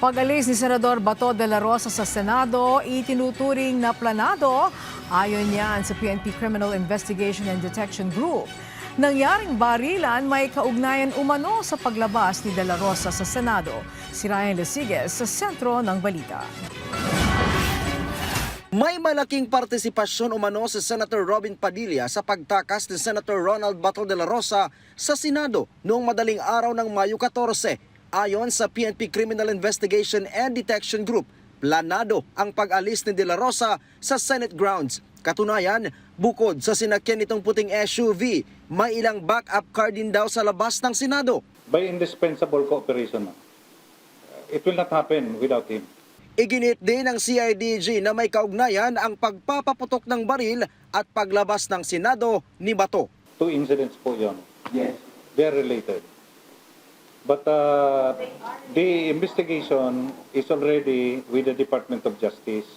Pag-alis ni Senador Bato de la Rosa sa Senado, itinuturing na planado ayon yan sa PNP Criminal Investigation and Detection Group. Nangyaring barilan may kaugnayan umano sa paglabas ni de la Rosa sa Senado. Si Ryan Lesiges sa sentro ng balita. May malaking partisipasyon umano si Senator Robin Padilla sa pagtakas ni Senator Ronald Bato de la Rosa sa Senado noong madaling araw ng Mayo 14. Ayon sa PNP Criminal Investigation and Detection Group, planado ang pag-alis ni de la Rosa sa Senate grounds. Katunayan, bukod sa sinakyan nitong puting SUV, may ilang backup car din daw sa labas ng Senado. By indispensable cooperation, it will not happen without him. Iginit din ng CIDG na may kaugnayan ang pagpapaputok ng baril at paglabas ng Senado ni Bato. 2 incidents po yun. Yes. They're related. But the investigation is already with the Department of Justice.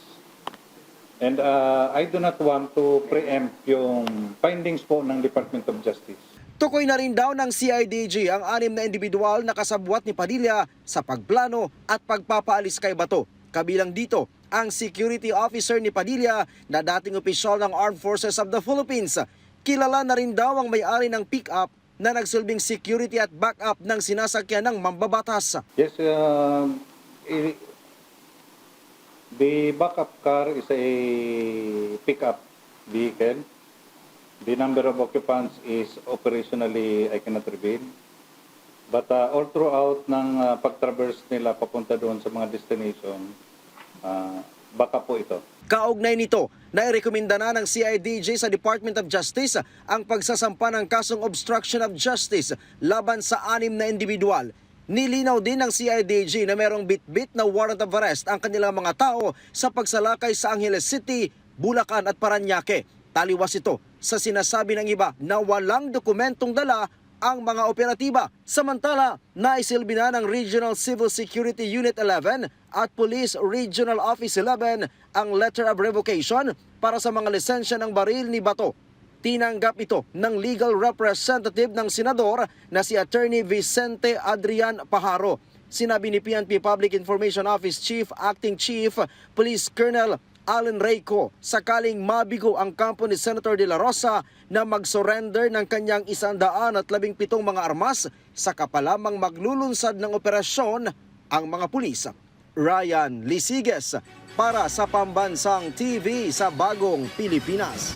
And I do not want to preempt yung findings po ng Department of Justice. Tukoy na rin daw ng CIDG ang 6 na individual na kasabwat ni Padilla sa pagplano at pagpapaalis kay Bato. Kabilang dito ang security officer ni Padilla na dating opisyal ng Armed Forces of the Philippines. Kilala na rin daw ang may-ari ng pick-up na nagsilbing security at backup ng sinasakyan ng mambabatas. Yes, the backup car is a pick-up vehicle. The number of occupants is operationally, I cannot reveal. But all throughout ng pag-traverse nila papunta doon sa mga destination, baka po ito. Kaugnay nito, nairekomenda na ng CIDG sa Department of Justice ang pagsasampa ng kasong obstruction of justice laban sa 6 na individual. Nilinaw din ng CIDG na merong bit-bit na warrant of arrest ang kanilang mga tao sa pagsalakay sa Angeles City, Bulacan at Parañaque. Taliwas ito sa sinasabi ng iba na walang dokumentong dala ang mga operatiba. Samantala, naisilbi na ng Regional Civil Security Unit 11 at Police Regional Office 11 ang letter of revocation para sa mga lisensya ng baril ni Bato. Tinanggap ito ng legal representative ng senador na si Attorney Vicente Adrian Pajaro. Sinabi ni PNP Public Information Office Chief Acting Chief Police Colonel Allen Reyco, sakaling mabigo ang kampo ni Senator de la Rosa na mag-surrender ng kanyang 117 mga armas, saka pa lamang maglulunsad ng operasyon ang mga pulis. Ryan Lesiges para sa Pambansang TV sa Bagong Pilipinas.